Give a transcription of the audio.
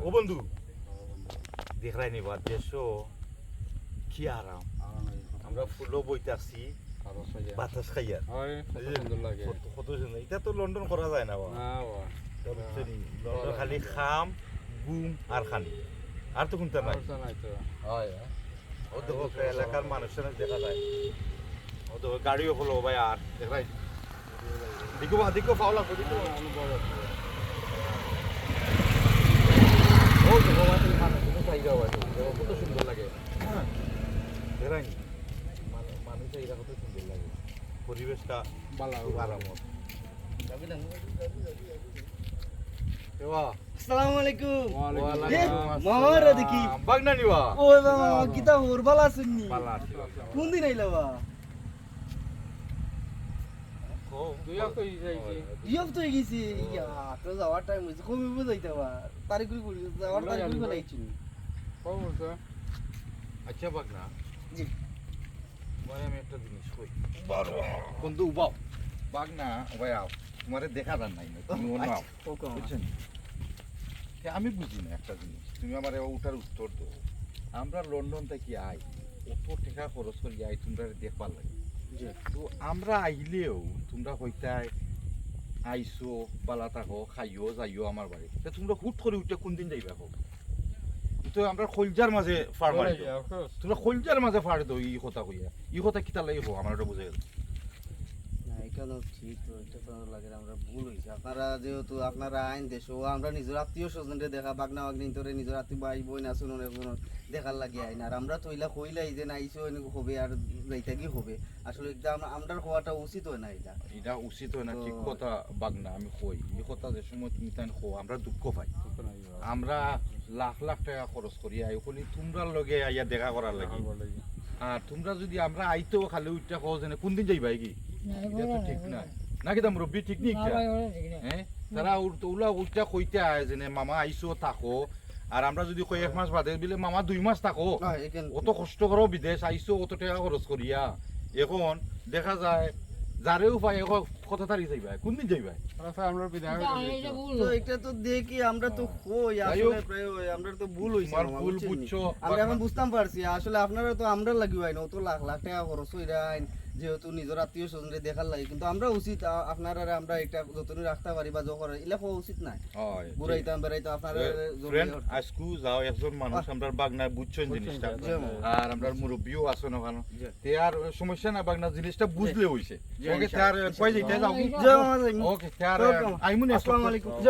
ও বন্ধু দেখলাই নি বাদ দেশ কি আরাম আমরা ফুলও বইতে আসছি বাতাস খাইয়া কত সুন্দর এটা তো লন্ডন করা যায় না লন্ডন খালি খাম গুম আর খানি আর তো কোনটা নাই ও দেখো এলাকার মানুষের দেখা যায় ও দেখো গাড়িও হলো ভাই আর দেখাই দেখো ফাওলা করি তো ও দেখো কত সুন্দর লাগে দেখাই মানুষ এরা কত সুন্দর লাগে পরিবেশটা আরামত আসসালামু আলাইকুম মামারা দেখি বাগনা নিবা ও বাবা কিতা ওর ভালো আছেন নি কোন দিন আইলা বা দুই হপ্তাহ হয়ে গেছে ইয়া তো যাওয়ার টাইম হয়েছে কবে বুঝাইতে বা তারিখ করে যাওয়ার তারিখ করে লাইছি আচ্ছা বাগনা জি মানে আমি একটা জিনিস কই বন্ধু উবাও বাগনা ভাই আও তোমারে দেখা যান নাই তুমি অন্য আও বুঝছেন আমি বুঝি না একটা জিনিস তুমি আমার ওটার উত্তর দাও আমরা লন্ডন থেকে আই অত টাকা খরচ করি আই তোমরা দেখবার লাগে তো আমরা আইলেও তোমরা হইতাই আইসো বালা থাকো খাইও যাইও আমার বাড়ি তা তোমরা হুট করে উঠে কোন দিন যাইবা হোক তো আমরা খলজার মাঝে ফার মারি তোমরা খলজার মাঝে ফার দাও ই কথা কইয়া ই কথা কিতা লাগি হোক আমার এটা বুঝে গেল এটা তো ঠিক তো এটা তো লাগে আমরা ভুল হইছে আপনারা যেহেতু আপনারা আইন দেশ ও আমরা নিজের আত্মীয় স্বজনরে দেখা বাগনা বাগনি তোরে নিজের আত্মীয় ভাই বোন আসুন দেখার লাগে আইন আর আমরা তো ইলা কইলাই যে না আইসো এনেকে হবে আর যাইতা কি হবে আসলে একদম আমরার হওয়াটা উচিত হয় না এটা উচিত হয় না ঠিক কথা বাগনা আমি কই এই কথা যে সময় তুমি তাই কো আমরা দুঃখ পাই আমরা লাখ লাখ টাকা খরচ করি আই কলি তোমরার লগে আইয়া দেখা করার লাগে আর তোমরা যদি আমরা আইতো খালি উঠটা কও যে কোন দিন যাইবা কি এটা তো ঠিক না নাকি তা মুরব্বী ঠিক নি হ্যাঁ তারা ওলা উঠটা কইতে আয় যে মামা আইসো থাকো আর আমরা যদি কই এক মাস বাদে বিলে মামা 2 মাস থাকো অত কষ্ট করো বিদেশ আইসো অত টাকা খরচ করিয়া এখন দেখা যায় যারে উপায় কথা তারি যাইবা কোন দিন যাইবা তো এটা তো দেখি আমরা তো কই আসলে প্রায় আমরা তো ভুল হইছে আমার ভুল বুঝছো আমরা এখন বুঝতাম পারছি আসলে আপনারা তো আমরা লাগি হয় না অত লাখ লাখ টাকা খরচ হইরা যেহেতু নিজের আত্মীয় স্বজনরে দেখার লাগে কিন্তু আমরা উচিত আপনারা আমরা একটা যতন রাখতে পারি বা যখন ইলা হওয়া উচিত না ঘুরাইতাম বেড়াইতাম আপনারা ফ্রেন্ড আজকু যাও একজন মানুষ আমরা বাগনা বুঝছেন জিনিসটা আর আমরা মুরব্বিও আছেন ওখানে তে আর সমস্যা না বাগনা জিনিসটা বুঝলে হইছে ওকে তার কই যাইতে যাও ওকে তার আইমুন আসসালামু আলাইকুম